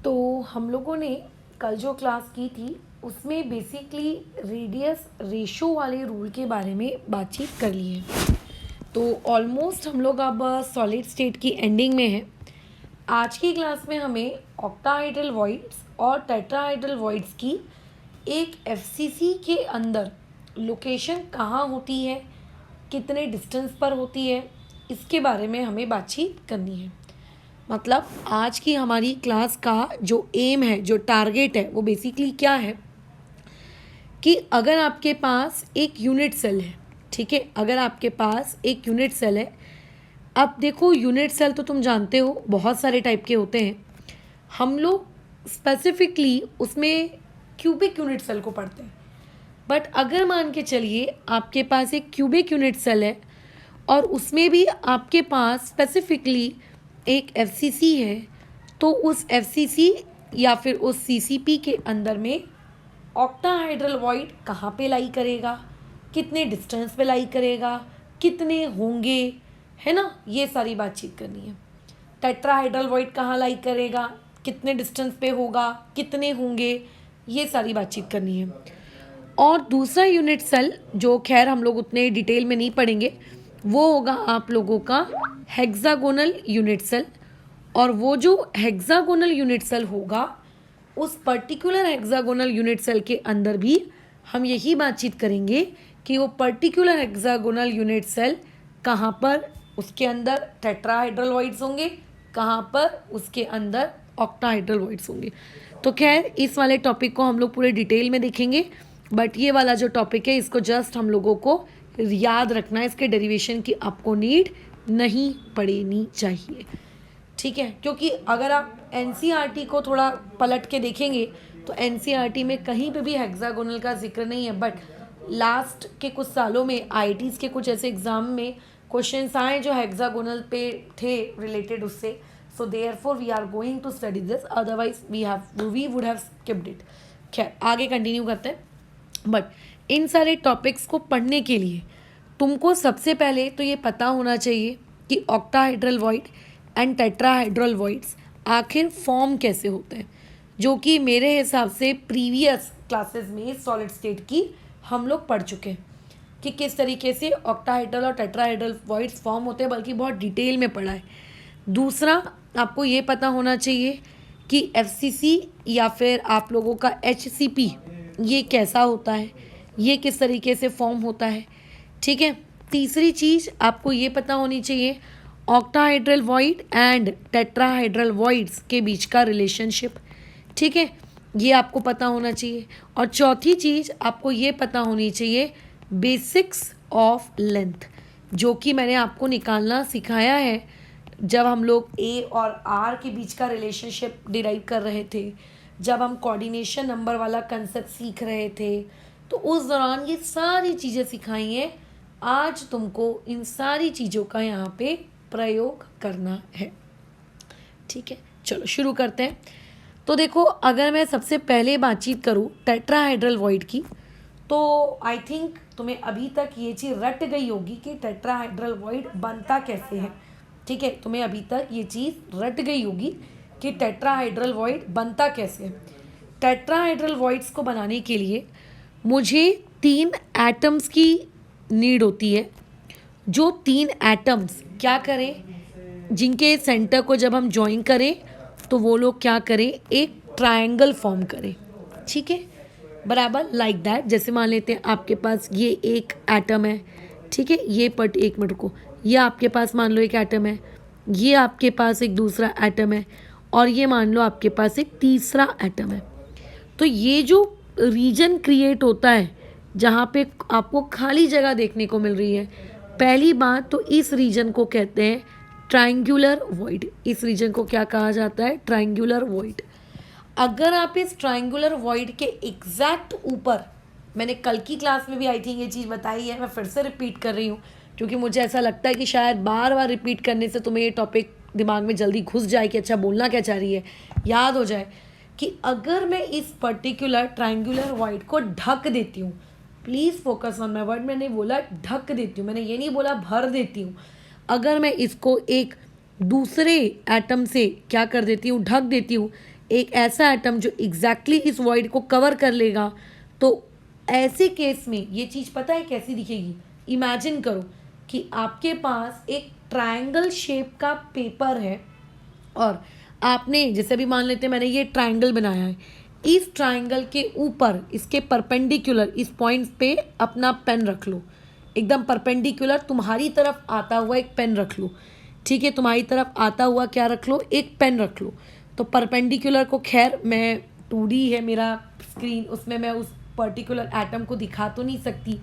तो हम लोगों ने कल जो क्लास की थी उसमें बेसिकली रेडियस रेशो वाले रूल के बारे में बातचीत कर ली है। तो ऑलमोस्ट हम लोग अब सॉलिड स्टेट की एंडिंग में हैं। आज की क्लास में हमें ऑक्टाहाइड्रल वॉइड्स और टेट्राहाइड्रल वॉइड्स की एक एफसीसी के अंदर लोकेशन कहाँ होती है, कितने डिस्टेंस पर होती है, इसके बारे में हमें बातचीत करनी है। मतलब आज की हमारी क्लास का जो एम है, जो टारगेट है, वो बेसिकली क्या है कि अगर आपके पास एक यूनिट सेल है, ठीक है, अगर आपके पास एक यूनिट सेल है, अब देखो यूनिट सेल तो तुम जानते हो बहुत सारे टाइप के होते हैं। हम लोग स्पेसिफिकली उसमें क्यूबिक यूनिट सेल को पढ़ते हैं। बट अगर मान के चलिए आपके पास एक क्यूबिक यूनिट सेल है और उसमें भी आपके पास स्पेसिफिकली एक एफसीसी है, तो उस एफसीसी या फिर उस सीसीपी के अंदर में ऑक्टाहाइड्रल वॉइड कहाँ पे लाई करेगा, कितने डिस्टेंस पे लाई करेगा, कितने होंगे, है ना, ये सारी बातचीत करनी है। टेट्राहाइड्रल वॉइड कहाँ लाई करेगा, कितने डिस्टेंस पे होगा, कितने होंगे, ये सारी बातचीत करनी है। और दूसरा यूनिट सेल जो खैर हम लोग उतने डिटेल में नहीं पढ़ेंगे, वो होगा आप लोगों का हेक्सागोनल यूनिट सेल। और वो जो हेक्सागोनल यूनिट सेल होगा, उस पर्टिकुलर हेक्सागोनल यूनिट सेल के अंदर भी हम यही बातचीत करेंगे कि वो पर्टिकुलर हेक्सागोनल यूनिट सेल कहाँ पर उसके अंदर टेट्राहाइड्रल वॉइड्स होंगे, कहाँ पर उसके अंदर ऑक्टाहाइड्रल वॉइड्स होंगे। तो खैर इस वाले टॉपिक को हम लोग पूरे डिटेल में देखेंगे, बट ये वाला जो टॉपिक है इसको जस्ट हम लोगों को याद रखना है। इसके डेरिवेशन की आपको नीड नहीं पड़नी चाहिए, ठीक है, क्योंकि अगर आप एनसीईआरटी को थोड़ा पलट के देखेंगे तो एनसीईआरटी में कहीं पे भी हेक्सागोनल का जिक्र नहीं है। बट लास्ट के कुछ सालों में आईआईटीज़ के कुछ ऐसे एग्जाम में क्वेश्चंस आए जो हेक्सागोनल पे थे रिलेटेड उससे। So therefore we are going to study this, otherwise we would have skipped it. खैर आगे कंटिन्यू करते हैं। बट इन सारे टॉपिक्स को पढ़ने के लिए तुमको सबसे पहले तो ये पता होना चाहिए कि octahedral void and tetrahedral voids आखिर फॉर्म कैसे होते हैं, जो कि मेरे हिसाब से प्रीवियस क्लासेस में सॉलिड स्टेट की हम लोग पढ़ चुके हैं कि किस तरीके से ऑक्टाहाइड्रल और टेट्राहाइड्रल वॉइड्स फॉर्म होते हैं, बल्कि बहुत डिटेल में पढ़ा है। दूसरा, आपको ये पता होना चाहिए कि एफसीसी या फिर आप लोगों का एचसीपी ये कैसा होता है, ये किस तरीके से फॉर्म होता है, ठीक है। तीसरी चीज़ आपको ये पता होनी चाहिए octahedral void and tetrahedral voids के बीच का रिलेशनशिप, ठीक है, ये आपको पता होना चाहिए। और चौथी चीज़ आपको ये पता होनी चाहिए बेसिक्स ऑफ लेंथ, जो कि मैंने आपको निकालना सिखाया है जब हम लोग ए और आर के बीच का रिलेशनशिप डिराइव कर रहे थे, जब हम कोऑर्डिनेशन नंबर वाला कंसेप्ट सीख रहे थे, तो उस दौरान ये सारी चीज़ें सिखाई हैं। आज तुमको इन सारी चीज़ों का यहाँ पे प्रयोग करना है, ठीक है। चलो शुरू करते हैं। तो देखो, अगर मैं सबसे पहले बातचीत करूँ टेट्राहाइड्रल वॉइड की, तो आई थिंक तुम्हें अभी तक ये चीज़ रट गई होगी कि टेट्राहाइड्रल वॉइड बनता कैसे है, ठीक है। तुम्हें अभी तक ये चीज़ रट गई होगी कि टेट्राहाइड्रल वॉइड बनता कैसे है। टेट्राहाइड्रल वॉइड्स को बनाने के लिए मुझे 3 एटम्स की नीड होती है। जो 3 एटम्स क्या करें, जिनके सेंटर को जब हम ज्वाइन करें तो वो लोग क्या करें, एक ट्रायंगल फॉर्म करें, ठीक है, बराबर लाइक दैट। जैसे मान लेते हैं आपके पास ये एक एटम है, ठीक है, ये एक मिनट को, ये आपके पास मान लो एक एटम है, ये आपके पास एक दूसरा एटम है, और ये मान लो आपके पास एक तीसरा एटम है। तो ये जो रीजन क्रिएट होता है जहाँ पे आपको खाली जगह देखने को मिल रही है, पहली बात तो इस रीजन को कहते हैं ट्रायंगुलर वॉइड। इस रीजन को क्या कहा जाता है, ट्रायंगुलर वॉइड। अगर आप इस ट्रायंगुलर वॉइड के एग्जैक्ट ऊपर, मैंने कल की क्लास में भी आई थिंक ये चीज़ बताई है, मैं फिर से रिपीट कर रही हूँ क्योंकि मुझे ऐसा लगता है कि शायद बार बार रिपीट करने से तुम्हें ये टॉपिक दिमाग में जल्दी घुस जाए कि अच्छा बोलना क्या चाह रही है, याद हो जाए कि अगर मैं इस पर्टिकुलर ट्रायंगुलर वॉइड को ढक देती हूँ, please focus on my word, मैंने बोला ढक देती हूँ, मैंने ये नहीं बोला भर देती हूँ। अगर मैं इसको एक दूसरे एटम से क्या कर देती हूँ, ढक देती हूँ, एक ऐसा एटम जो एग्जैक्टली इस वॉइड को कवर कर लेगा, तो ऐसे केस में ये चीज़ पता है कैसी दिखेगी? इमेजिन करो कि आपके पास एक ट्रायंगल शेप का पेपर है और आपने, जैसे अभी मान लेते हैं मैंने ये ट्रायंगल बनाया है, इस ट्रायंगल के ऊपर इसके परपेंडिकुलर इस पॉइंट पे अपना पेन रख लो, एकदम परपेंडिकुलर तुम्हारी तरफ आता हुआ एक पेन रख लो। ठीक है, तुम्हारी तरफ आता हुआ क्या रख लो? एक पेन रख लो। तो परपेंडिकुलर को, खैर मैं 2D है मेरा स्क्रीन, उसमें मैं उस पर्टिकुलर एटम को दिखा तो नहीं सकती,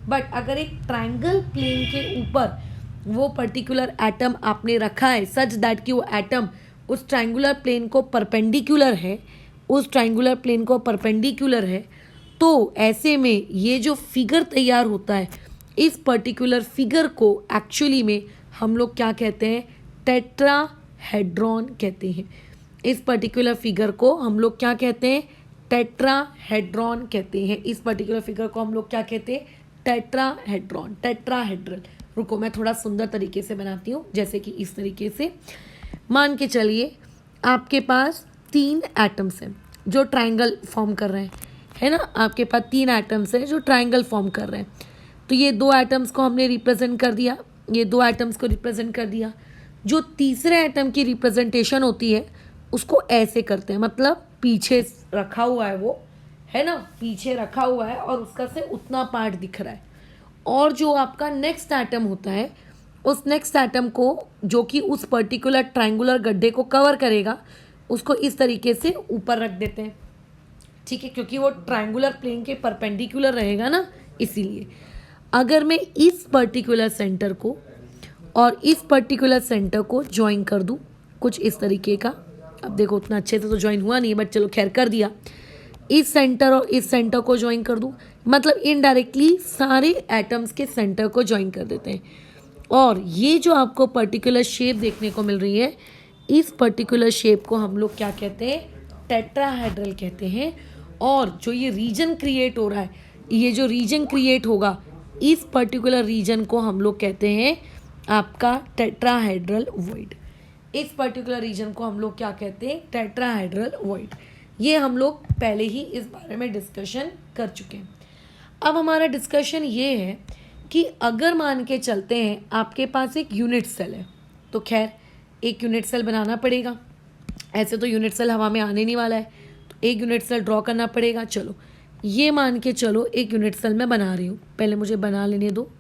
बट अगर एक ट्रायंगल प्लेन के ऊपर वो पर्टिकुलर एटम आपने रखा है सच दैट कि वो एटम उस ट्रायंगुलर प्लेन को परपेंडिकुलर है, उस ट्रायंगुलर प्लेन को परपेंडिकुलर है, तो ऐसे में ये जो फिगर तैयार होता है, इस पर्टिकुलर फिगर को एक्चुअली में हम लोग क्या कहते हैं? टेट्राहेड्रॉन कहते हैं। इस पर्टिकुलर फिगर को हम लोग क्या कहते हैं? टेट्राहेड्रॉन कहते हैं। इस पर्टिकुलर फिगर को हम लोग क्या कहते हैं? Tetrahedron, tetrahedral. रुको मैं थोड़ा सुंदर तरीके से बनाती हूँ, जैसे कि इस तरीके से। मान के चलिए आपके पास 3 एटम्स हैं जो ट्रायंगल फॉर्म कर रहे हैं, है ना? आपके पास 3 एटम्स हैं जो ट्रायंगल फॉर्म कर रहे हैं। तो ये 2 एटम्स को हमने रिप्रेजेंट कर दिया, ये 2 एटम्स को रिप्रेजेंट कर दिया। जो तीसरे एटम की रिप्रेजेंटेशन होती है उसको ऐसे करते हैं, मतलब पीछे रखा हुआ है वो, है ना? पीछे रखा हुआ है और उसका से उतना पार्ट दिख रहा है। और जो आपका नेक्स्ट एटम होता है, उस नेक्स्ट एटम को जो कि उस पर्टिकुलर ट्रायंगुलर गड्ढे को कवर करेगा, उसको इस तरीके से ऊपर रख देते हैं। ठीक है, क्योंकि वो ट्रायंगुलर प्लेन के परपेंडिकुलर रहेगा ना, इसीलिए। अगर मैं इस पर्टिकुलर सेंटर को और इस पर्टिकुलर सेंटर को ज्वाइन कर दूं कुछ इस तरीके का, अब देखो उतना अच्छे से तो ज्वाइन हुआ नहीं, बट चलो खैर कर दिया। इस सेंटर और इस सेंटर को ज्वाइन कर दूं, मतलब इनडायरेक्टली सारे एटम्स के सेंटर को ज्वाइन कर देते हैं। और ये जो आपको पर्टिकुलर शेप देखने को मिल रही है, इस पर्टिकुलर शेप को हम लोग क्या कहते हैं? टेट्राहेड्रल कहते हैं। और जो ये रीजन क्रिएट हो रहा है, ये जो रीजन क्रिएट होगा, इस पर्टिकुलर रीजन को हम लोग कहते हैं आपका टेट्राहेड्रल वॉइड। इस पर्टिकुलर रीजन को हम लोग क्या कहते हैं? Tetrahedral void. ये हम लोग पहले ही इस बारे में डिस्कशन कर चुके हैं। अब हमारा डिस्कशन ये है कि अगर मान के चलते हैं आपके पास एक यूनिट सेल है, तो खैर एक यूनिट सेल बनाना पड़ेगा। ऐसे तो यूनिट सेल हवा में आने नहीं वाला है, तो एक यूनिट सेल ड्रॉ करना पड़ेगा। चलो ये मान के चलो एक यूनिट सेल मैं बना रही हूँ, पहले मुझे बना लेने दो।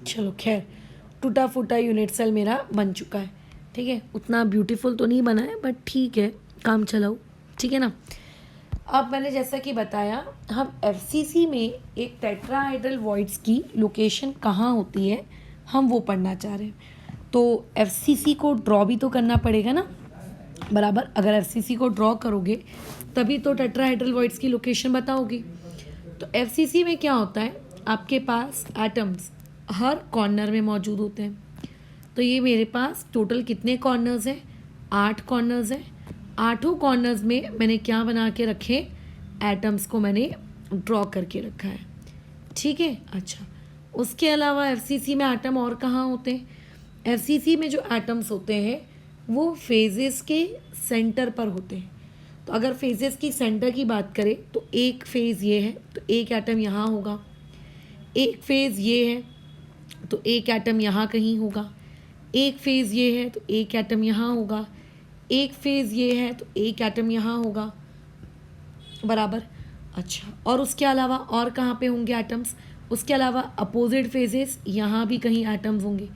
चलो खैर टूटा फूटा यूनिट सेल मेरा बन चुका है। ठीक है, उतना ब्यूटीफुल तो नहीं बना है, बट ठीक है, काम चलाओ। ठीक है ना? अब मैंने जैसा कि बताया, हम एफसीसी में एक टेट्राहेड्रल वॉइड्स की लोकेशन कहाँ होती है हम वो पढ़ना चाह रहे हैं। तो एफसीसी को ड्रॉ भी तो करना पड़ेगा ना, बराबर। अगर एफसीसी को ड्रॉ करोगे तभी तो टेट्राहेड्रल वॉइड्स की लोकेशन बताओगे। तो एफसीसी में क्या होता है, आपके पास एटम्स हर कॉर्नर में मौजूद होते हैं। तो ये मेरे पास टोटल कितने कॉर्नर्स हैं? 8 कॉर्नर्स हैं। 8 कॉर्नर्स में मैंने क्या बना के रखे? एटम्स को मैंने ड्रॉ करके रखा है। ठीक है, अच्छा। उसके अलावा एफसीसी में एटम और कहाँ होते हैं? एफसीसी में जो एटम्स होते हैं वो फेजेस के सेंटर पर होते हैं। तो अगर फेजेस की सेंटर की बात करें तो एक फेज़ ये है, तो एक एटम यहाँ होगा। एक फेज़ ये है तो एक एटम यहाँ कहीं होगा। एक फेज़ ये है तो एक एटम यहाँ होगा। एक फेज़ ये है तो एक एटम यहाँ होगा, बराबर। अच्छा, और उसके अलावा और कहाँ पे होंगे एटम्स? उसके अलावा अपोजिट फेजेस, यहाँ भी कहीं एटम्स होंगे।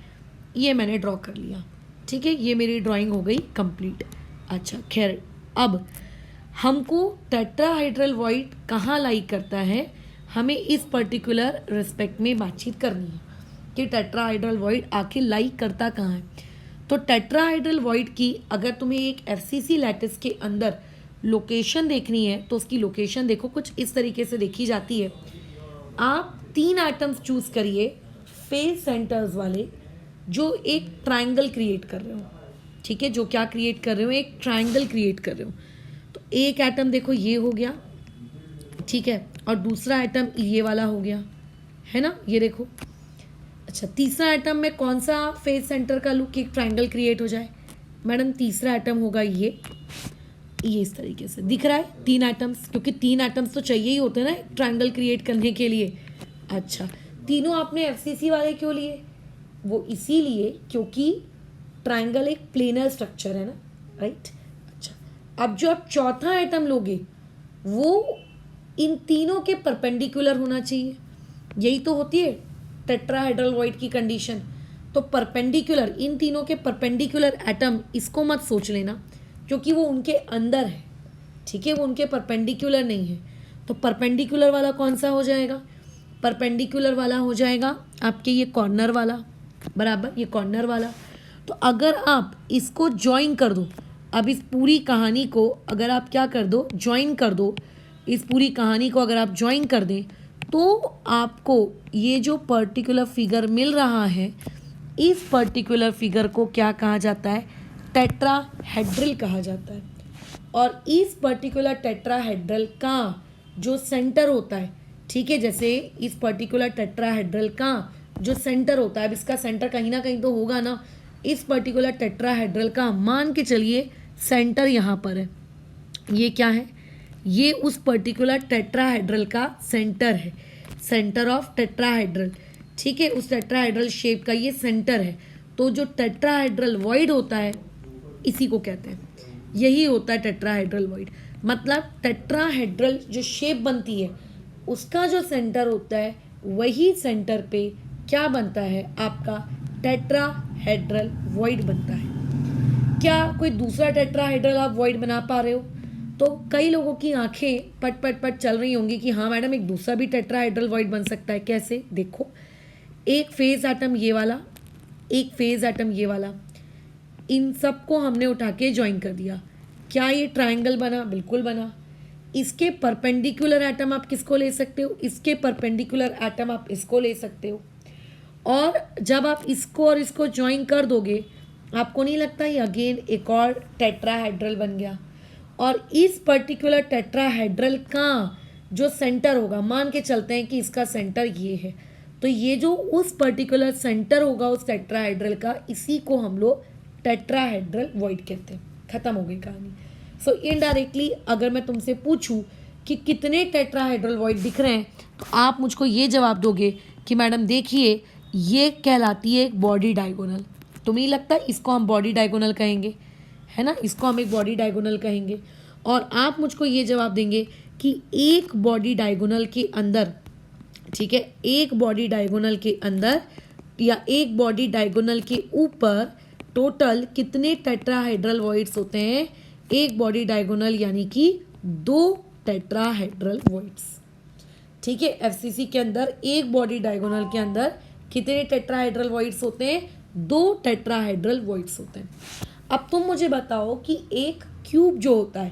ये मैंने ड्रॉ कर लिया। ठीक है, ये मेरी ड्राइंग हो गई कंप्लीट। अच्छा खैर, अब हमको टेट्राहाइड्रल वॉइड कहाँ लाइक करता है, हमें इस पर्टिकुलर रिस्पेक्ट में बातचीत करनी है कि टेट्राहाइड्रल वॉइड आखिर लाइक करता कहाँ है। तो टेट्राहाइड्रल वॉइड की अगर तुम्हें एक एफसीसी लैटिस के अंदर लोकेशन देखनी है तो उसकी लोकेशन देखो, कुछ इस तरीके से देखी जाती है। आप 3 आइटम्स चूज करिए फेस सेंटर्स वाले जो एक ट्रायंगल क्रिएट कर रहे हो, ठीक है, जो क्या क्रिएट कर रहे हो, एक ट्रायंगल क्रिएट कर रहे हो। तो एक आइटम देखो ये हो गया, ठीक है, और दूसरा आइटम ये वाला हो गया, है ना, ये देखो। अच्छा, तीसरा आइटम में कौन सा फेस सेंटर का लुक एक ट्रायंगल क्रिएट हो जाए, मैडम तीसरा आइटम होगा ये इस तरीके से दिख रहा है। 3 आइटम्स, क्योंकि 3 आइटम्स तो चाहिए ही होते हैं ना एक ट्रायंगल क्रिएट करने के लिए। अच्छा, तीनों आपने एफसीसी वाले क्यों लिए, वो इसीलिए क्योंकि ट्रायंगल एक प्लेनर स्ट्रक्चर है ना, राइट। अच्छा, अब जो आप चौथा आइटम लोगे वो इन तीनों के परपेंडिकुलर होना चाहिए, यही तो होती है टेट्राहाइड्रल वॉइड की कंडीशन। तो परपेंडिकुलर, इन तीनों के परपेंडिकुलर एटम, इसको मत सोच लेना क्योंकि वो उनके अंदर है, ठीक है, वो उनके परपेंडिकुलर नहीं है। तो परपेंडिकुलर वाला कौन सा हो जाएगा, परपेंडिकुलर वाला हो जाएगा आपके ये कॉर्नर वाला, बराबर, ये कॉर्नर वाला। तो अगर आप इसको ज्वाइन कर दो, अब इस पूरी कहानी को अगर आप क्या कर दो, ज्वाइन कर दो, इस पूरी कहानी को अगर आप ज्वाइन कर दें तो आपको ये जो पर्टिकुलर फिगर मिल रहा है, इस पर्टिकुलर फिगर को क्या कहा जाता है, टेट्राहेड्रल कहा जाता है। और इस पर्टिकुलर टेट्राहेड्रल का जो सेंटर होता है, ठीक है, जैसे इस पर्टिकुलर टेट्राहेड्रल का जो सेंटर होता है, अब इसका सेंटर कहीं ना कहीं तो होगा ना, इस पर्टिकुलर टेट्राहेड्रल का मान के चलिए सेंटर यहाँ पर है, ये क्या है, ये उस पर्टिकुलर टेट्राहेड्रल का सेंटर है, सेंटर ऑफ टेट्राहेड्रल, ठीक है, उस टेट्राहेड्रल शेप का ये सेंटर है। तो जो टेट्राहेड्रल वॉइड होता है इसी को कहते हैं, यही होता है टेट्राहेड्रल वॉइड। मतलब टेट्राहेड्रल जो शेप बनती है उसका जो सेंटर होता है वही सेंटर पे क्या बनता है, आपका टेट्राहेड्रल वॉइड बनता है। क्या कोई दूसरा टेट्राहेड्रल आप वॉइड बना पा रहे हो, तो कई लोगों की आंखें पट पट पट चल रही होंगी कि हाँ मैडम एक दूसरा भी टेट्राहेड्रल वॉइड बन सकता है, कैसे, देखो, एक फेज एटम ये वाला, एक फेज एटम ये वाला, इन सब को हमने उठा के ज्वाइन कर दिया, क्या ये ट्रायंगल बना, बिल्कुल बना। इसके परपेंडिकुलर एटम आप किसको ले सकते हो, इसके परपेंडिकुलर एटम आप इसको ले सकते हो। और जब आप इसको और इसको ज्वाइन कर दोगे, आपको नहीं लगता ये अगेन एक और टेट्राहेड्रल बन गया। और इस पर्टिकुलर टेट्राहेड्रल का जो सेंटर होगा, मान के चलते हैं कि इसका सेंटर ये है, तो ये जो उस पर्टिकुलर सेंटर होगा उस टेट्राहेड्रल का, इसी को हम लोग टेट्राहेड्रल वॉइड कहते हैं। खत्म हो गई कहानी। सो इनडायरेक्टली अगर मैं तुमसे पूछूं कि कितने टेट्राहेड्रल वॉइड दिख रहे हैं, तो आप मुझको ये जवाब दोगे कि मैडम देखिए ये कहलाती है एक बॉडी डायगोनल। तुम्हें लगता है इसको हम बॉडी डायगोनल कहेंगे, है ना, इसको हम एक बॉडी डायगोनल कहेंगे। और आप मुझको ये जवाब देंगे कि एक बॉडी डायगोनल के अंदर, ठीक है, एक बॉडी डायगोनल के अंदर या एक बॉडी डायगोनल के ऊपर टोटल कितने टेट्राहेड्रल वॉइड्स होते हैं, एक बॉडी डायगोनल यानी कि 2 टेट्राहेड्रल वॉइड्स, ठीक है। एफसीसी के अंदर एक बॉडी डायगोनल के अंदर कितने टेट्राहेड्रल वॉइड्स होते हैं, 2 टेट्राहेड्रल वॉइड्स होते हैं। अब तुम मुझे बताओ कि एक क्यूब जो होता है,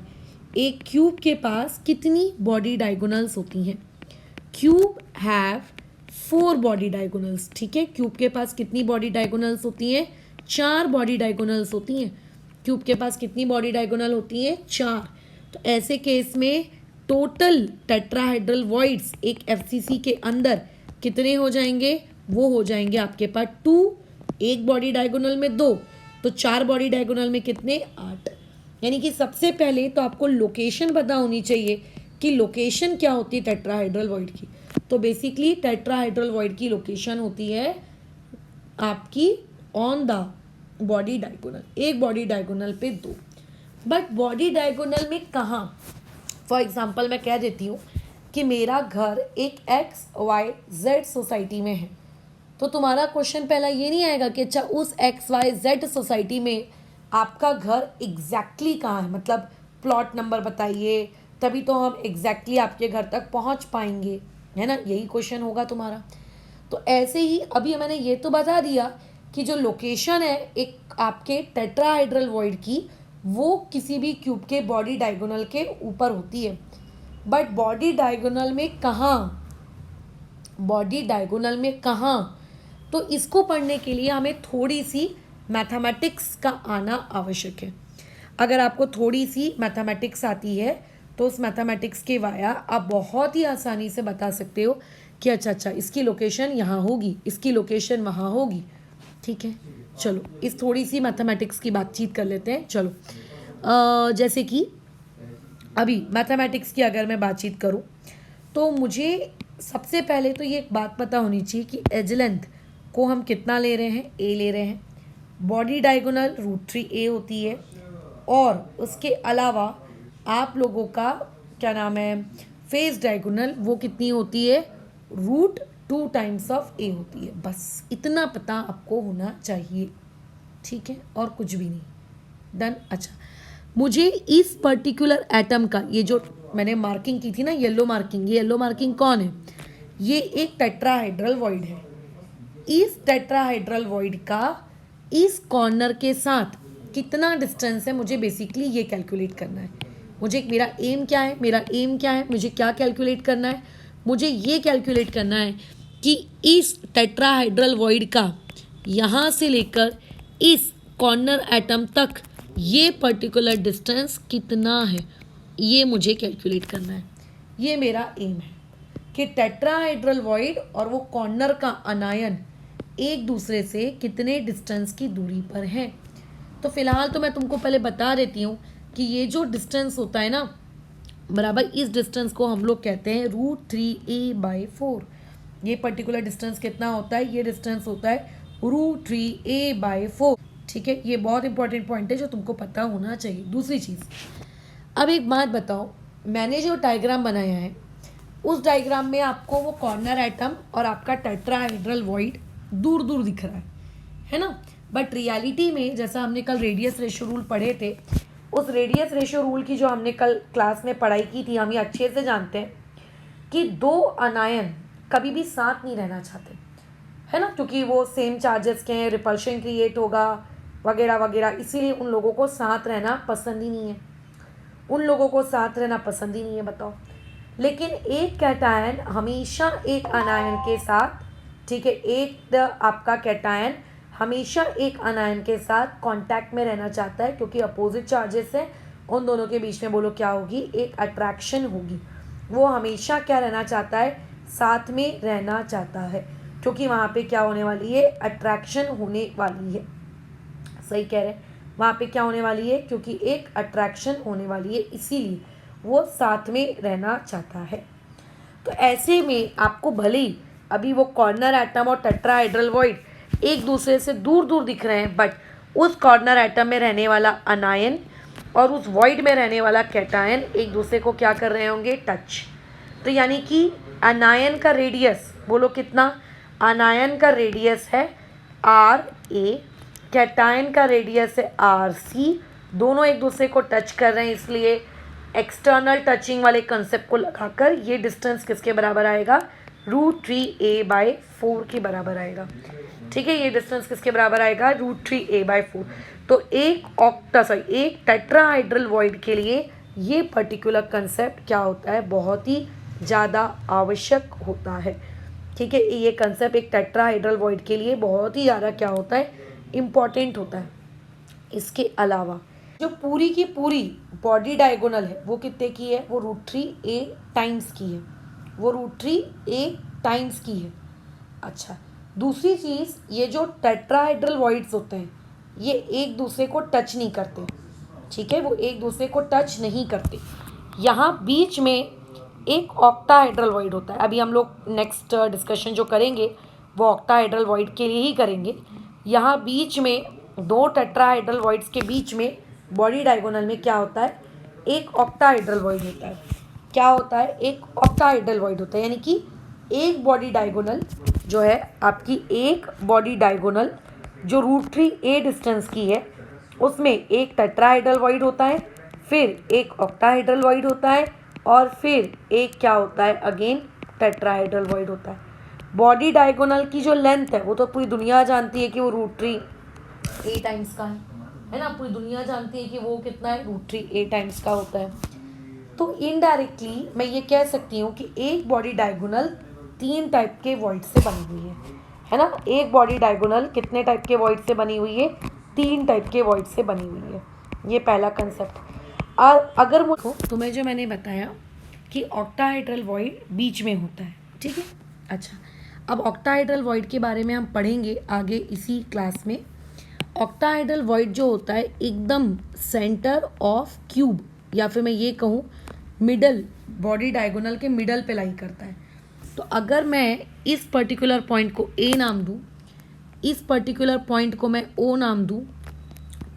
एक क्यूब के पास कितनी बॉडी डायगोनल्स होती हैं, क्यूब हैव 4 बॉडी डायगोनल्स, ठीक है। क्यूब के पास कितनी बॉडी डायगोनल्स होती हैं, 4 बॉडी डायगोनल्स होती हैं। क्यूब के पास कितनी बॉडी डायगोनल होती हैं, 4। तो ऐसे केस में टोटल टेट्राहेड्रल वॉइड्स एक एफसीसी के अंदर कितने हो जाएंगे, वो हो जाएंगे आपके पास 2, एक बॉडी डायगोनल में 2, तो 4 बॉडी डायगोनल में कितने, 8। यानी कि सबसे पहले तो आपको लोकेशन पता होनी चाहिए कि लोकेशन क्या होती है टेट्राहेड्रल वॉइड की। तो बेसिकली टेट्राहेड्रल वॉइड की लोकेशन होती है आपकी ऑन द बॉडी डायगोनल, एक बॉडी डायगोनल पे 2। बट बॉडी डायगोनल में कहाँ, फॉर एग्जांपल मैं कह देती हूँ कि मेरा घर एक XYZ सोसाइटी में है, तो तुम्हारा क्वेश्चन पहला ये नहीं आएगा कि अच्छा उस XYZ सोसाइटी में आपका घर एग्जैक्टली कहाँ है, मतलब प्लॉट नंबर बताइए, तभी तो हम एग्जैक्टली आपके घर तक पहुँच पाएंगे, है ना, यही क्वेश्चन होगा तुम्हारा। तो ऐसे ही अभी मैंने ये तो बता दिया कि जो लोकेशन है एक आपके टेट्राहाइड्रल वॉइड की, वो किसी भी क्यूब के बॉडी डायगोनल के ऊपर होती है। बट बॉडी डायगोनल में कहाँ, बॉडी डायगोनल में कहाँ, तो इसको पढ़ने के लिए हमें थोड़ी सी मैथमेटिक्स का आना आवश्यक है। अगर आपको थोड़ी सी मैथमेटिक्स आती है तो उस मैथमेटिक्स के वाया आप बहुत ही आसानी से बता सकते हो कि अच्छा इसकी लोकेशन यहाँ होगी, इसकी लोकेशन वहाँ होगी। ठीक है, चलो इस थोड़ी सी मैथमेटिक्स की बातचीत कर लेते हैं। चलो जैसे कि अभी मैथमेटिक्स की अगर मैं बातचीत करूँ तो मुझे सबसे पहले तो ये एक बात पता होनी चाहिए कि एज लेंथ को हम कितना ले रहे हैं, ए ले रहे हैं। बॉडी डायगोनल √3a होती है, और उसके अलावा आप लोगों का क्या नाम है, फेस डायगोनल, वो कितनी होती है, √2 टाइम्स ऑफ a होती है। बस इतना पता आपको होना चाहिए, ठीक है, और कुछ भी नहीं। डन। अच्छा, मुझे इस पर्टिकुलर एटम का, ये जो मैंने मार्किंग की थी ना, येलो मार्किंग, ये येलो मार्किंग कौन है, ये एक टेट्राहाइड्रल वॉइड है। इस टेट्राहाइड्रल वॉइड का इस कॉर्नर के साथ कितना डिस्टेंस है, मुझे बेसिकली ये कैलकुलेट करना है। मुझे मेरा एम क्या है, मेरा एम क्या है, मुझे क्या कैलकुलेट करना है, मुझे ये कैलकुलेट करना है कि इस टेट्राहाइड्रल वॉइड का यहाँ से लेकर इस कॉर्नर एटम तक ये पर्टिकुलर डिस्टेंस कितना है, ये मुझे कैलकुलेट करना है। ये मेरा एम है कि टेट्राहाइड्रल वॉइड और वो कॉर्नर का अनायन एक दूसरे से कितने डिस्टेंस की दूरी पर है। तो फिलहाल तो मैं तुमको पहले बता देती हूँ कि ये जो डिस्टेंस होता है ना, बराबर इस डिस्टेंस को हम लोग कहते हैं √3a/4। ये पर्टिकुलर डिस्टेंस कितना होता है, ये डिस्टेंस होता है √3a/4। ठीक है, ये बहुत इंपॉर्टेंट पॉइंट है जो तुमको पता होना चाहिए। दूसरी चीज़, अब एक बात बताओ, मैंने जो डायग्राम बनाया है उस डायग्राम में आपको वो कॉर्नर एटम और आपका टेट्राहाइड्रल वॉइड दूर दूर दिख रहा है ना, बट रियलिटी में जैसा हमने कल रेडियस रेशियो रूल पढ़े थे, उस रेडियस रेशियो रूल की जो हमने कल क्लास में पढ़ाई की थी, हम ये अच्छे से जानते हैं कि दो अनायन कभी भी साथ नहीं रहना चाहते, है ना, क्योंकि वो सेम चार्जेस के हैं, रिपल्शन क्रिएट होगा वगैरह वगैरह, इसीलिए उन लोगों को साथ रहना पसंद ही नहीं है, उन लोगों को साथ रहना पसंद ही नहीं है, बताओ। लेकिन एक कैटायन हमेशा एक अनायन के साथ, ठीक है, एक आपका कैटायन हमेशा एक अनायन के साथ कांटेक्ट में रहना चाहता है, क्योंकि अपोजिट चार्जेस हैं, उन दोनों के बीच में बोलो क्या होगी, एक अट्रैक्शन होगी। वो हमेशा क्या रहना चाहता है, साथ में रहना चाहता है, क्योंकि वहाँ पे क्या होने वाली है, अट्रैक्शन होने वाली है। सही कह रहे हैं, वहाँ पे क्या होने वाली है, क्योंकि एक अट्रैक्शन होने वाली है, इसीलिए वो साथ में रहना चाहता है। तो ऐसे में आपको भले ही अभी वो कॉर्नर एटम और टेट्राहाइड्रल वॉइड एक दूसरे से दूर दूर दिख रहे हैं, बट उस कॉर्नर एटम में रहने वाला अनायन और उस वॉइड में रहने वाला कैटायन एक दूसरे को क्या कर रहे होंगे, टच। तो यानी कि अनायन का रेडियस बोलो कितना, अनायन का रेडियस है RA, कैटायन का रेडियस है RC, दोनों एक दूसरे को टच कर रहे हैं, इसलिए एक्सटर्नल टचिंग वाले कंसेप्ट को लगाकर ये डिस्टेंस किसके बराबर आएगा, √3a/4 के बराबर आएगा। ठीक है, ये डिस्टेंस किसके बराबर आएगा, √3a/4। तो एक टेट्राहाइड्रल वॉइड के लिए ये पर्टिकुलर कंसेप्ट क्या होता है, बहुत ही ज़्यादा आवश्यक होता है। ठीक है, ये कंसेप्ट एक टेट्राहाइड्रल वॉइड के लिए बहुत ही ज़्यादा क्या होता है, इम्पॉर्टेंट होता है। इसके अलावा जो पूरी की पूरी बॉडी डायगोनल है वो कितने की है, वो √3a टाइम्स की है, वो √3a टाइम्स की है। अच्छा, दूसरी चीज़, ये जो टेट्राहाइड्रल वॉइड्स होते हैं ये एक दूसरे को टच नहीं करते, ठीक है, वो एक दूसरे को टच नहीं करते। यहाँ बीच में एक ऑक्टाहाइड्रल वॉइड होता है, अभी हम लोग नेक्स्ट डिस्कशन जो करेंगे वो ऑक्टाहाइड्रल वॉइड के लिए ही करेंगे। यहाँ बीच में दो टेट्राहाइड्रल वॉइड्स के बीच में बॉडी डायगोनल में क्या होता है, एक ऑक्टाहाइड्रल वॉइड होता है। क्या होता है, एक ऑक्टाहाइड्रल वॉइड होता है, यानी कि एक बॉडी डायगोनल जो है आपकी, एक बॉडी डायगोनल जो √3a डिस्टेंस की है, उसमें एक टेट्राहाइड्रल वॉइड होता है, फिर एक ऑक्टाहाइड्रल वॉइड होता है, और फिर एक क्या होता है, अगेन टेट्राहाइड्रल वॉइड होता है। बॉडी डायगोनल की जो लेंथ है वो तो पूरी दुनिया जानती है कि वो √3 a टाइम्स का है ना, पूरी दुनिया जानती है कि वो कितना है, √3 a टाइम्स का होता है। तो इनडायरेक्टली मैं ये कह सकती हूँ कि एक बॉडी डायगोनल 3 टाइप के वॉइड से बनी हुई है ना। एक बॉडी डायगोनल कितने टाइप के वॉइड से बनी हुई है, 3 टाइप के वॉइड से बनी हुई है। ये पहला कंसेप्ट। और अगर वो तुम्हें जो मैंने बताया कि ऑक्टाहाइड्रल वॉइड बीच में होता है, ठीक है। अच्छा, अब ऑक्टाहाइड्रल वॉइड के बारे में हम पढ़ेंगे आगे इसी क्लास में। ऑक्टाहाइड्रल वॉइड जो होता है एकदम सेंटर ऑफ क्यूब, या फिर मैं ये कहूँ मिडल, बॉडी डायगोनल के मिडल पे लाई करता है। तो अगर मैं इस पर्टिकुलर पॉइंट को ए नाम दूँ, इस पर्टिकुलर पॉइंट को मैं ओ नाम दूँ,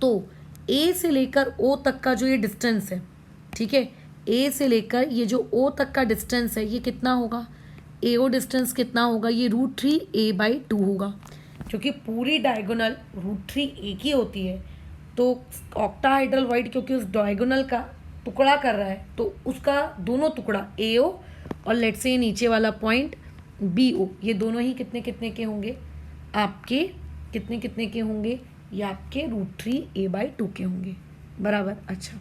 तो ए से लेकर ओ तक का जो ये डिस्टेंस है, ठीक है, ए से लेकर ये जो ओ तक का डिस्टेंस है ये कितना होगा, ए ओ डिस्टेंस कितना होगा, ये √3 a/2 होगा। क्योंकि पूरी डायगोनल √3 a की होती है, तो ऑक्टाहाइड्रल वॉइड क्योंकि उस डायगोनल का टुकड़ा कर रहा है, तो उसका दोनों टुकड़ा ए ओ और लेट से नीचे वाला पॉइंट बी ओ, ये दोनों ही कितने कितने के होंगे आपके, कितने कितने के होंगे, ये आपके √3 a/2 के होंगे, बराबर। अच्छा,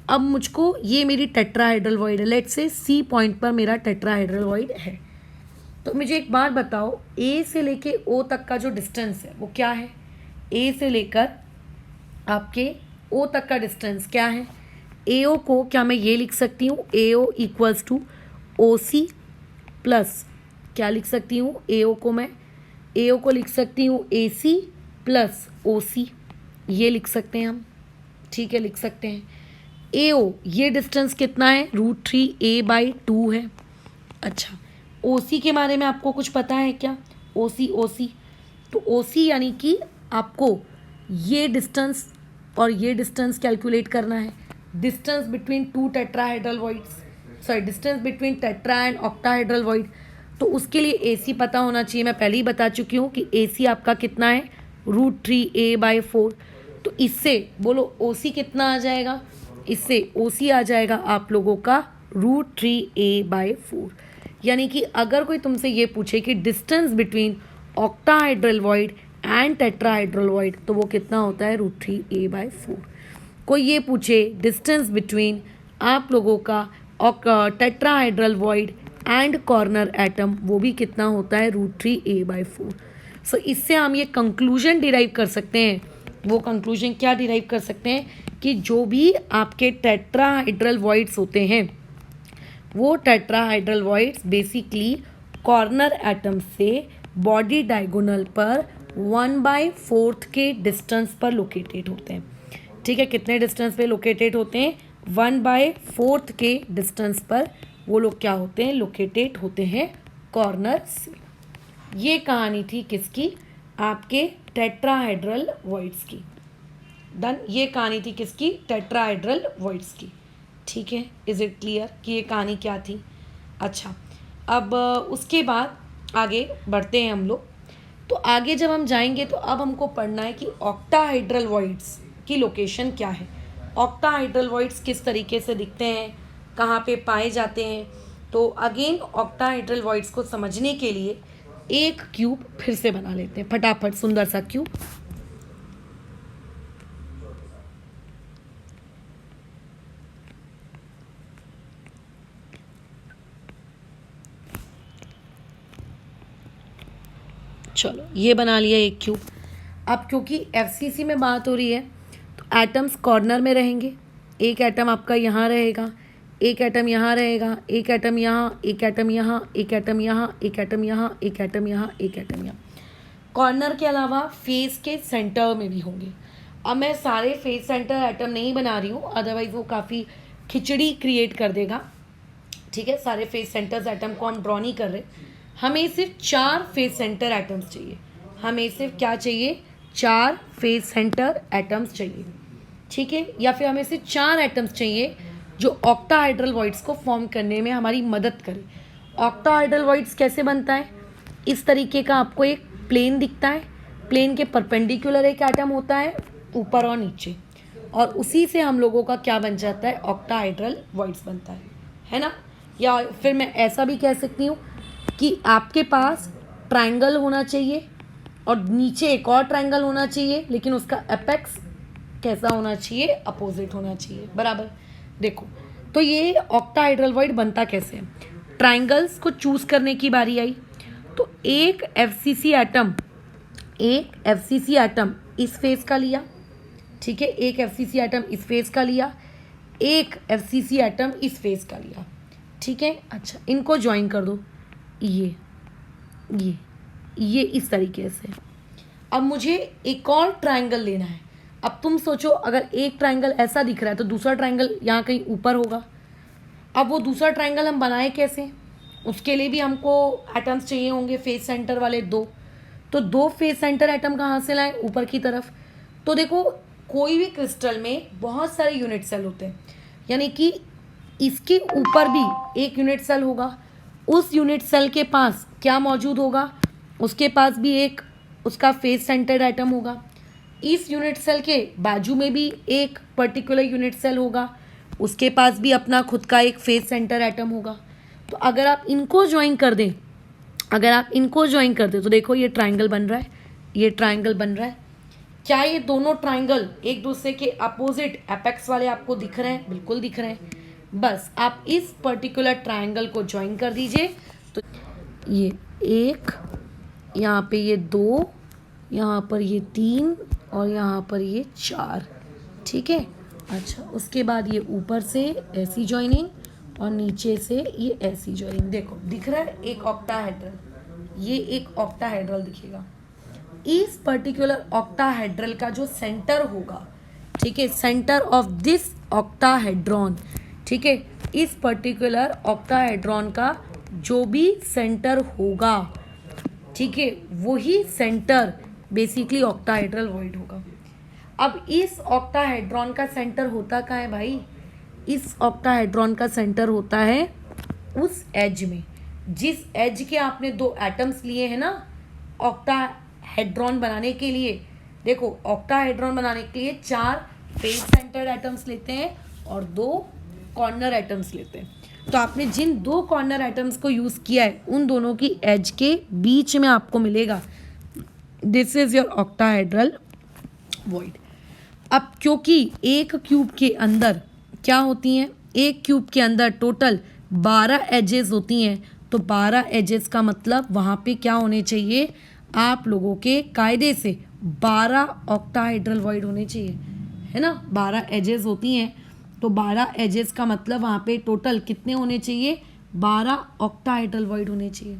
अब मुझको ये मेरी टेट्राहाइड्रल वॉइड है, लेट से सी पॉइंट पर मेरा टेट्राहाइड्रल वॉइड है। तो मुझे एक बात बताओ, ए से लेके ओ तक का जो डिस्टेंस है वो क्या है, ए से लेकर आपके ओ तक का डिस्टेंस क्या है। ए ओ को क्या मैं ये लिख सकती हूँ, A O equals to O C plus, क्या लिख सकती हूँ, ए ओ को मैं, ए ओ को लिख सकती हूँ ए सी प्लस ओ सी, ये लिख सकते हैं हम, ठीक है, लिख सकते हैं। ए ओ ये डिस्टेंस कितना है, √3 a/2 है। अच्छा, ओ सी के बारे में आपको कुछ पता है क्या, ओ सी, तो ओ सी यानी कि आपको ये डिस्टेंस और ये डिस्टेंस कैलकुलेट करना है, distance between 2 tetrahedral voids, sorry distance between tetra and octahedral void. तो उसके लिए ए सी पता होना चाहिए, मैं पहले ही बता चुकी हूँ कि ए सी आपका कितना है, √3 a/4। तो इससे बोलो ओ सी कितना आ जाएगा, इससे ओ सी आ जाएगा आप लोगों का √3 a/4। यानी कि अगर कोई तुमसे ये पूछे कि distance between octahedral void and tetrahedral void, तो वो कितना होता है, √3 a/4। कोई ये पूछे डिस्टेंस बिटवीन आप लोगों का tetrahedral void and corner atom, वो भी कितना होता है, √3 a/4। सो इससे हम ये कंक्लूजन डिराइव कर सकते हैं, वो कंक्लूजन क्या डिराइव कर सकते हैं कि जो भी आपके टेट्राहाइड्रल वॉइड्स होते हैं, वो tetrahedral voids basically corner atom से बॉडी डायगोनल पर 1/4 के डिस्टेंस पर लोकेटेड होते हैं, ठीक है। कितने डिस्टेंस पे लोकेटेड होते हैं, 1/4 के डिस्टेंस पर वो लोग क्या होते हैं, लोकेटेड होते हैं कॉर्नर से। ये कहानी थी किसकी, आपके टेट्राहाइड्रल वॉइड्स की। डन, ये कहानी थी किसकी, टेट्राहाइड्रल वॉइड्स की, ठीक है। इज़ इट क्लियर कि ये कहानी क्या थी। अच्छा, अब उसके बाद आगे बढ़ते हैं हम लोग। तो आगे जब हम जाएंगे तो अब हमको पढ़ना है कि ऑक्टाहाइड्रल वॉइड्स की लोकेशन क्या है, ऑक्टाहाइड्रल वॉइड्स किस तरीके से दिखते हैं, कहाँ पे पाए जाते हैं। तो अगेन ऑक्टाहाइड्रल वॉइड्स को समझने के लिए एक क्यूब फिर से बना लेते हैं फटाफट, सुंदर सा क्यूब। चलो ये बना लिया एक क्यूब। अब क्योंकि एफसीसी में बात हो रही है तो एटम्स कॉर्नर में रहेंगे, एक एटम आपका यहाँ रहेगा, एक एटम यहाँ रहेगा, एक एटम यहाँ, एक एटम यहाँ, एक एटम यहाँ, एक एटम यहाँ, एक एटम यहाँ, एक एटम यहाँ। कॉर्नर के अलावा फेस के सेंटर में भी होंगे। अब मैं सारे फेस सेंटर एटम नहीं बना रही हूँ, अदरवाइज वो काफ़ी खिचड़ी क्रिएट कर देगा, ठीक है। सारे फेस सेंटर्स एटम को हम ड्रॉ नहीं कर रहे, हमें सिर्फ 4 फेस सेंटर एटम्स चाहिए, हमें सिर्फ क्या चाहिए, 4 फेस सेंटर एटम्स चाहिए, ठीक है। या फिर हमें सिर्फ 4 एटम्स चाहिए जो ऑक्टाहाइड्रल वॉइड्स को फॉर्म करने में हमारी मदद करे। ऑक्टाहाइड्रल वॉइड्स कैसे बनता है, इस तरीके का आपको एक प्लेन दिखता है, प्लेन के परपेंडिकुलर एक एटम होता है ऊपर और नीचे, और उसी से हम लोगों का क्या बन जाता है, ऑक्टाहाइड्रल वॉइड्स बनता है ना। या फिर मैं ऐसा भी कह सकती हूँ कि आपके पास ट्रायंगल होना चाहिए और नीचे एक और ट्रायंगल होना चाहिए, लेकिन उसका एपेक्स कैसा होना चाहिए, अपोजिट होना चाहिए, बराबर। देखो तो ये ऑक्टाहाइड्रल वॉइड बनता कैसे है। ट्रायंगल्स को चूज करने की बारी आई तो एक एफसीसी एटम इस फेस का लिया, ठीक है, एक एफसीसी एटम इस फेस का लिया, एक एफसीसी एटम इस फेस का लिया, ठीक है। अच्छा, इनको ज्वाइन कर दो, ये इस तरीके से। अब मुझे एक और ट्रायंगल लेना है। अब तुम सोचो, अगर एक ट्रायंगल ऐसा दिख रहा है तो दूसरा ट्रायंगल यहाँ कहीं ऊपर होगा। अब वो दूसरा ट्रायंगल हम बनाए कैसे, उसके लिए भी हमको एटम्स चाहिए होंगे, फेस सेंटर वाले दो। तो दो फेस सेंटर एटम कहाँ से लाएं, ऊपर की तरफ। तो देखो कोई भी क्रिस्टल में बहुत सारे यूनिट सेल होते हैं, यानी कि इसके ऊपर भी एक यूनिट सेल होगा। उस यूनिट सेल के पास क्या मौजूद होगा, उसके पास भी एक उसका फेस सेंटर्ड एटम होगा। इस यूनिट सेल के बाजू में भी एक पर्टिकुलर यूनिट सेल होगा, उसके पास भी अपना खुद का एक फेस सेंटर एटम होगा। तो अगर आप इनको ज्वाइन कर दें तो देखो ये ट्रायंगल बन रहा है, क्या ये दोनों ट्रायंगल एक दूसरे के अपोजिट एपेक्स वाले आपको दिख रहे हैं, बिल्कुल दिख रहे हैं। बस आप इस पर्टिकुलर ट्रायंगल को ज्वाइन कर दीजिए तो ये एक, यहाँ पे ये दो, यहाँ पर ये तीन और यहाँ पर ये चार, ठीक है। अच्छा, उसके बाद ये ऊपर से ऐसी ज्वाइनिंग और नीचे से ये ऐसी ज्वाइनिंग। देखो दिख रहा है एक ऑक्टाहेड्रल, ये एक ऑक्टाहेड्रल दिखेगा। इस पर्टिकुलर ऑक्टाहेड्रल का जो सेंटर होगा, ठीक है, सेंटर ऑफ दिस ऑक्टाहेड्रॉन, ठीक है, इस पर्टिकुलर ऑक्टाहेड्रॉन का जो भी सेंटर होगा, ठीक है, वही सेंटर बेसिकली ऑक्टाहेड्रल वॉइड होगा। अब इस ऑक्टाहेड्रॉन का सेंटर होता कहाँ है भाई, इस ऑक्टाहेड्रॉन का सेंटर होता है उस एज में, जिस एज के आपने दो एटम्स लिए हैं ना ऑक्टाहेड्रॉन बनाने के लिए। देखो ऑक्टाहेड्रॉन बनाने के लिए 4 फेस सेंटर्ड एटम्स लेते हैं और 2 कॉर्नर एटम्स लेते हैं। तो आपने जिन 2 कॉर्नर एटम्स को यूज़ किया है उन दोनों की एज के बीच में आपको मिलेगा this is your octahedral void. अब क्योंकि एक क्यूब के अंदर क्या होती हैं, एक क्यूब के अंदर टोटल 12 एजेस होती हैं, तो 12 एजेस का मतलब वहाँ पे क्या होने चाहिए, आप लोगों के कायदे से 12 ऑक्टाहेड्रल वॉइड होने चाहिए, है ना। 12 एजेस होती हैं तो 12 एजेस का मतलब वहाँ पे टोटल कितने होने चाहिए, 12 ऑक्टाहेड्रल वॉइड होने चाहिए।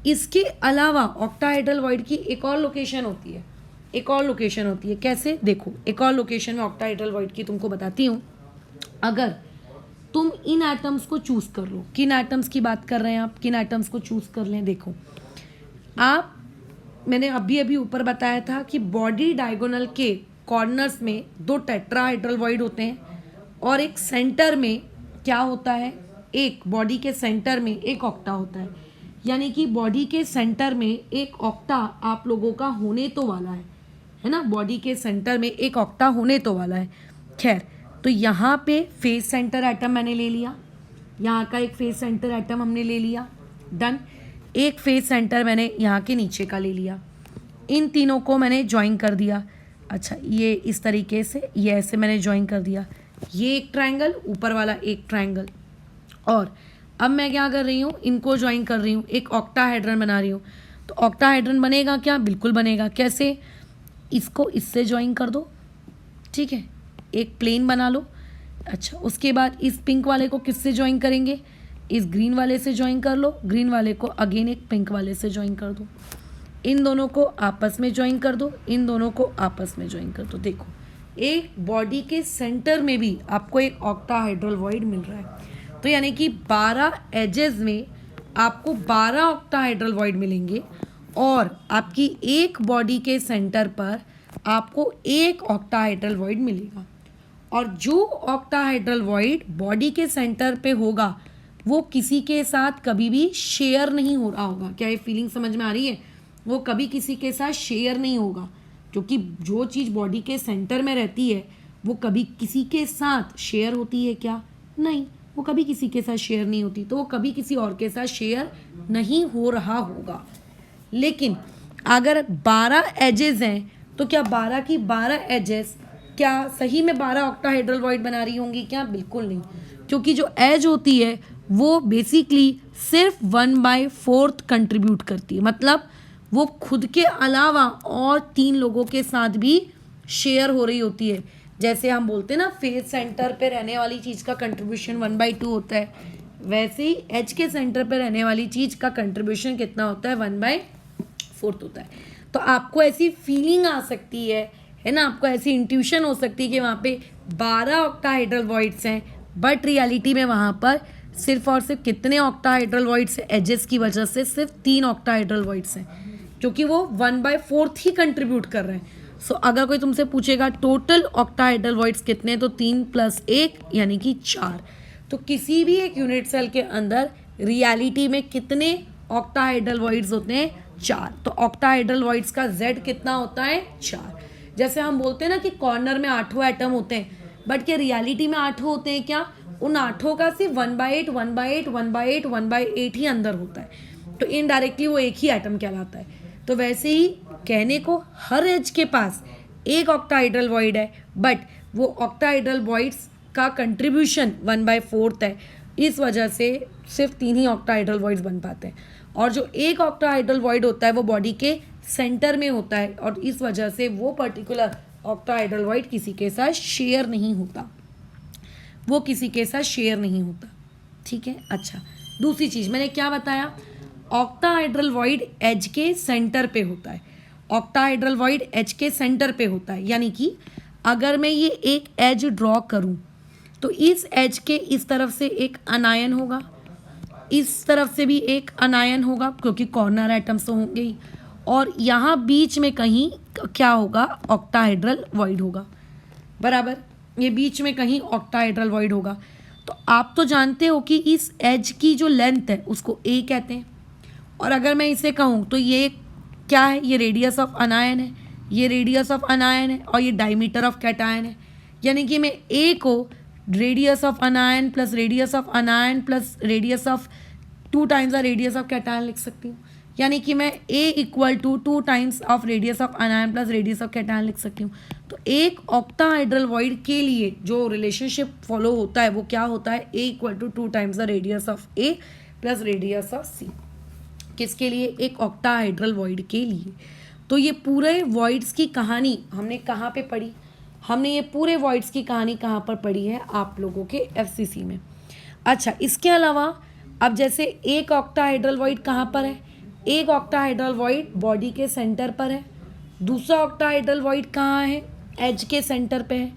इसके अलावा ऑक्टाहेड्रल वॉइड की एक और लोकेशन होती है, कैसे, देखो एक और लोकेशन में ऑक्टाहेड्रल वॉइड की तुमको बताती हूँ। अगर तुम इन एटम्स को चूज कर लो, किन एटम्स की बात कर रहे हैं आप, किन एटम्स को चूज कर लें। देखो आप, मैंने अभी ऊपर बताया था कि बॉडी डायगोनल के कॉर्नर्स में 2 टेट्राहेड्रल वॉइड होते हैं और एक सेंटर में क्या होता है, एक बॉडी के सेंटर में एक ऑक्टा होता है, यानी कि बॉडी के सेंटर में एक ऑक्टा आप लोगों का होने तो वाला है ना, बॉडी के सेंटर में एक ऑक्टा होने तो वाला है। खैर, तो यहाँ पे फेस सेंटर एटम मैंने ले लिया, यहाँ का एक फेस सेंटर एटम हमने ले लिया, डन। एक फेस सेंटर मैंने यहाँ के नीचे का ले लिया, इन तीनों को मैंने ज्वाइन कर दिया। अच्छा, ये इस तरीके से, ये ऐसे मैंने ज्वाइन कर दिया, ये एक ट्रायंगल, ऊपर वाला एक ट्रायंगल। और अब मैं क्या कर रही हूँ, इनको ज्वाइन कर रही हूँ, एक ऑक्टाहेड्रन बना रही हूँ। तो ऑक्टाहेड्रन बनेगा क्या, बिल्कुल बनेगा। कैसे, इसको इससे ज्वाइन कर दो, ठीक है, एक प्लेन बना लो। अच्छा, उसके बाद इस पिंक वाले को किससे ज्वाइन करेंगे, इस ग्रीन वाले से ज्वाइन कर लो, ग्रीन वाले को अगेन एक पिंक वाले से ज्वाइन कर दो, इन दोनों को आपस में ज्वाइन कर दो, इन दोनों को आपस में ज्वाइन कर दो। देखो एक बॉडी के सेंटर में भी आपको एक ऑक्टाहेड्रल वॉइड मिल रहा है। तो यानी कि 12 एजेस में आपको 12 ऑक्टाहेड्रल वॉइड मिलेंगे और आपकी एक बॉडी के सेंटर पर आपको एक ऑक्टाहेड्रल वॉइड मिलेगा। और जो ऑक्टाहेड्रल वॉइड बॉडी के सेंटर पे होगा वो किसी के साथ कभी भी शेयर नहीं हो रहा होगा। क्या ये फीलिंग समझ में आ रही है, वो कभी किसी के साथ शेयर नहीं होगा, क्योंकि जो चीज़ बॉडी के सेंटर में रहती है वो कभी किसी के साथ शेयर होती है क्या? नहीं, वो कभी किसी के साथ शेयर नहीं होती, तो वो कभी किसी और के साथ शेयर नहीं हो रहा होगा। लेकिन अगर 12 एजेस हैं तो क्या 12 की 12 एजेस क्या सही में 12 ऑक्टाहेड्रल वॉइड बना रही होंगी क्या? बिल्कुल नहीं, क्योंकि जो एज होती है वो बेसिकली सिर्फ 1/4 कंट्रीब्यूट करती है, मतलब वो खुद के अलावा और 3 लोगों के साथ भी शेयर हो रही होती है। जैसे हम बोलते हैं ना फेस सेंटर पे रहने वाली चीज़ का कंट्रीब्यूशन 1/2 होता है, वैसे ही एच के सेंटर पे रहने वाली चीज़ का कंट्रीब्यूशन कितना होता है? 1/4 होता है। तो आपको ऐसी फीलिंग आ सकती है ना, आपको ऐसी इंट्यूशन हो सकती है कि वहाँ पे 12 ऑक्टाहेड्रल वॉइड्स हैं, बट रियलिटी में वहाँ पर सिर्फ और सिर्फ कितने ऑक्टाहेड्रल वॉइड्स हैं? एजेस की वजह से सिर्फ 3 ऑक्टाहेड्रल वॉइड्स हैं, क्योंकि वो 1/4 ही कंट्रीब्यूट कर रहे हैं। सो अगर कोई तुमसे पूछेगा टोटल ऑक्टाहेड्रल वॉइड्स कितने, तो 3 + 1 यानी कि 4। तो किसी भी एक यूनिट सेल के अंदर रियलिटी में कितने ऑक्टाहेड्रल वॉइड्स होते हैं? 4। तो ऑक्टाहेड्रल वॉइड्स का Z कितना होता है? 4। जैसे हम बोलते हैं ना कि कॉर्नर में 8 एटम होते हैं, बट क्या रियलिटी में 8 होते हैं क्या? उन 8 का सिर्फ 1/8 1/8 1/8 1/8 ही अंदर होता है, तो इनडायरेक्टली वो एक ही एटम कहलाता है। तो वैसे ही कहने को हर एज के पास एक ऑक्टाहेड्रल वॉइड है, बट वो ऑक्टाहेड्रल वॉइड्स का कंट्रीब्यूशन 1/4 है, इस वजह से सिर्फ 3 ही ऑक्टाहेड्रल वॉइड्स बन पाते हैं। और जो एक ऑक्टाहेड्रल वॉइड होता है वो बॉडी के सेंटर में होता है, और इस वजह से वो पर्टिकुलर ऑक्टाहेड्रल वॉइड किसी के साथ शेयर नहीं होता, वो किसी के साथ शेयर नहीं होता। ठीक है, अच्छा दूसरी चीज़ मैंने क्या बताया? ऑक्टाहेड्रल वॉइड एज के सेंटर पे होता है। ऑक्टाहेड्रल वॉइड एज के सेंटर पे होता है, यानी कि अगर मैं ये एक एज ड्रॉ करूं तो इस एज के इस तरफ से एक अनायन होगा, इस तरफ से भी एक अनायन होगा, क्योंकि कॉर्नर एटम्स तो होंगे ही, और यहाँ बीच में कहीं क्या होगा? ऑक्टाहेड्रल वॉइड होगा, बराबर। ये बीच में कहीं ऑक्टाहेड्रल वॉइड होगा। तो आप तो जानते हो कि इस एज की जो लेंथ है उसको ए कहते हैं, और अगर मैं इसे कहूँ तो ये क्या है? ये रेडियस ऑफ अनायन है, ये रेडियस ऑफ अनायन है, और ये डायमीटर ऑफ कैटायन है। यानी कि मैं ए को radius of anion plus radius of anion plus radius of 2 times the radius of cation लिख सकती हूँ। यानी कि मैं A equal to 2 times of radius of anion plus radius of cation लिख सकती हूँ। तो एक ऑक्टाहेड्रल वॉइड के लिए जो रिलेशनशिप फॉलो होता है वो क्या होता है? A equal to 2 times the radius of A plus radius of C. किसके लिए? एक ऑक्टाहेड्रल वॉइड के लिए। तो ये पूरे वॉइड्स की कहानी हमने कहाँ पे पढ़ी? हमने ये पूरे वॉइड्स की कहानी कहाँ पर पढ़ी है? आप लोगों के एफसीसी में। अच्छा, इसके अलावा अब जैसे एक ऑक्टाहेड्रल वॉइड कहाँ पर है? एक ऑक्टाहेड्रल वॉइड बॉडी के सेंटर पर है। दूसरा ऑक्टाहेड्रल वॉइड कहाँ है? एज के सेंटर पे है।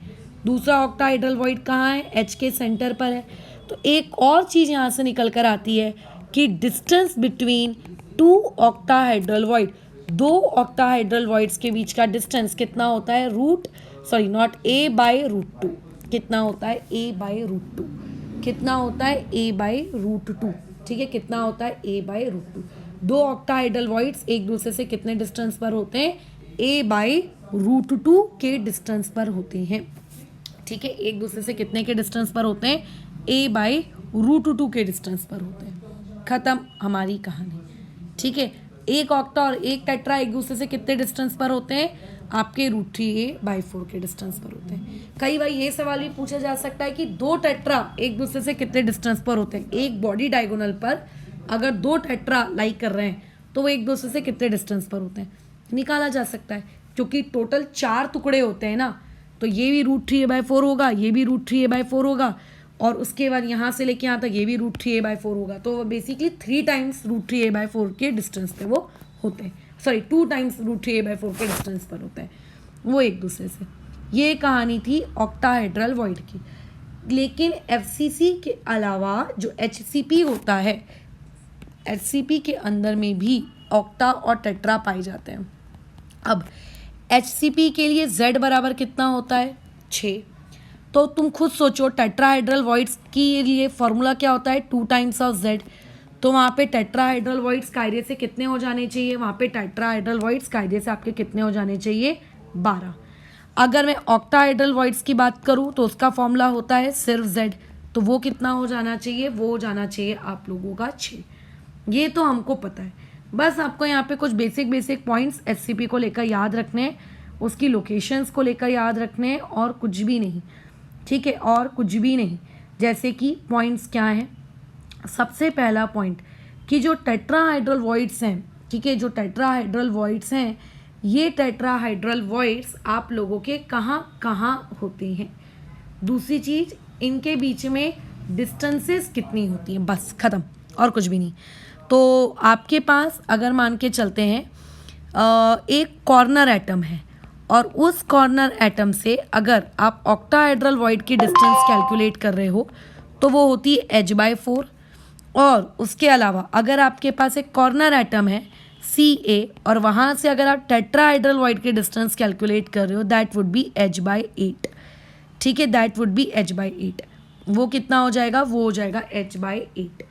दूसरा ऑक्टाहेड्रल वॉइड कहाँ है? एज के सेंटर पर है। तो एक और चीज़ यहाँ से निकल कर आती है कि distance between 2 octahedral void, 2 octahedral voids के बीच का डिस्टेंस कितना होता है? A/√2। कितना होता है? A/√2। कितना होता है? A/√2। ठीक है, कितना होता है? A/√2। 2 ऑक्टाहेड्रल वॉइड्स एक दूसरे से कितने डिस्टेंस पर होते हैं? A/√2 के डिस्टेंस पर होते हैं। ठीक है, एक दूसरे से कितने के डिस्टेंस पर होते हैं? A/√2 के डिस्टेंस पर होते हैं। खत्म हमारी कहानी। ठीक है, एक ऑक्टा और एक टेट्रा एक दूसरे से कितने डिस्टेंस पर होते हैं? आपके √3a/4 के डिस्टेंस पर होते हैं। कई बार ये सवाल भी पूछा जा सकता है कि 2 टेट्रा एक दूसरे से कितने डिस्टेंस पर होते हैं? एक बॉडी डायगोनल पर अगर 2 टेट्रा लाइक कर रहे हैं तो वो एक दूसरे से कितने डिस्टेंस पर होते हैं? निकाला जा सकता है, क्योंकि टोटल 4 टुकड़े होते हैं ना, तो ये भी √3a/4 होगा, ये भी √3a/4 होगा, और उसके बाद यहाँ से लेके यहाँ तक ये भी √3a/4 होगा। तो वो बेसिकली 3 टाइम्स √3a/4 के डिस्टेंस पे वो होते हैं, 2 टाइम्स √3a/4 के डिस्टेंस पर होते हैं वो एक दूसरे से। ये कहानी थी ऑक्टाहेड्रल वॉइड की। लेकिन एफसीसी के अलावा जो एचसीपी होता है, एचसीपी के अंदर में भी ऑक्टा और टेट्रा पाए जाते हैं। अब एचसीपी के लिए Z बराबर कितना होता है? 6। तो तुम खुद सोचो, टेट्राहेड्रल वॉइड्स के लिए फॉर्मूला क्या होता है? 2 टाइम्स ऑफ Z। तो वहाँ पे टेट्राहेड्रल वॉइड्स कायदे से कितने हो जाने चाहिए? वहाँ पे टेट्राहेड्रल वॉइड्स कायदे से आपके कितने हो जाने चाहिए? 12। अगर मैं ऑक्टाहेड्रल वॉइड्स की बात करूँ तो उसका फॉर्मूला होता है सिर्फ Z, तो वो कितना हो जाना चाहिए, वो हो जाना चाहिए आप लोगों का 6। ये तो हमको पता है, बस आपको यहाँ पे कुछ बेसिक पॉइंट्स SCP को लेकर याद रखने हैं, उसकी लोकेशंस को लेकर याद रखने हैं और कुछ भी नहीं, ठीक है, और कुछ भी नहीं। जैसे कि पॉइंट्स क्या हैं, सबसे पहला पॉइंट कि जो टेट्राहाइड्रल वॉइड्स हैं, ठीक है, जो टेट्राहाइड्रल वॉइड्स हैं, ये टेट्राहाइड्रल वॉइड्स आप लोगों के कहाँ कहाँ होते हैं। दूसरी चीज़, इनके बीच में डिस्टेंसेस कितनी होती हैं, बस ख़त्म, और कुछ भी नहीं। तो आपके पास अगर मान के चलते हैं एक कॉर्नर एटम है और उस कॉर्नर एटम से अगर आप ऑक्टाहेड्रल वॉइड की डिस्टेंस कैलकुलेट कर रहे हो तो वो होती है H/4। और उसके अलावा अगर आपके पास एक कॉर्नर एटम है Ca और वहाँ से अगर आप टेट्राहाइड्रल वॉइड की डिस्टेंस कैलकुलेट कर रहे हो दैट वुड बी H/8, ठीक है, दैट वुड बी H/8। वो कितना हो जाएगा, वो हो जाएगा H/8।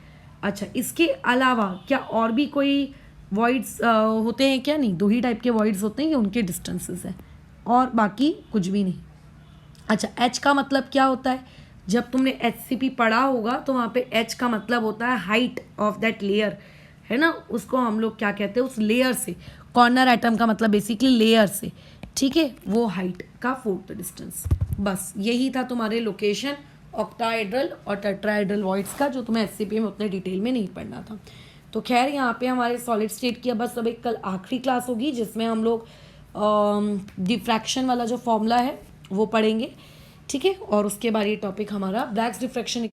अच्छा, इसके अलावा क्या और भी कोई वॉइड्स होते हैं क्या? नहीं, 2 ही टाइप के वॉइड्स होते हैं, ये उनके डिस्टेंसेस हैं और बाकी कुछ भी नहीं। अच्छा, H का मतलब क्या होता है? जब तुमने HCP पढ़ा होगा तो वहाँ पे H का मतलब होता है हाइट ऑफ दैट लेयर, है ना, उसको हम लोग क्या कहते हैं, उस लेयर से, कॉर्नर एटम का मतलब बेसिकली लेयर से, ठीक है, वो हाइट का 4th डिस्टेंस। बस यही था तुम्हारे लोकेशन ऑक्टाहेड्रल और टेट्राहेड्रल वॉइड्स का, जो तुम्हें SCP में उतने डिटेल में नहीं पढ़ना था। तो खैर यहाँ पे हमारे सॉलिड स्टेट की बस अब एक कल आखिरी क्लास होगी जिसमें हम लोग डिफ्रैक्शन वाला जो फॉर्मूला है वो पढ़ेंगे, ठीक है, और उसके बाद ये टॉपिक हमारा ब्लैक्स डिफ्रैक्शन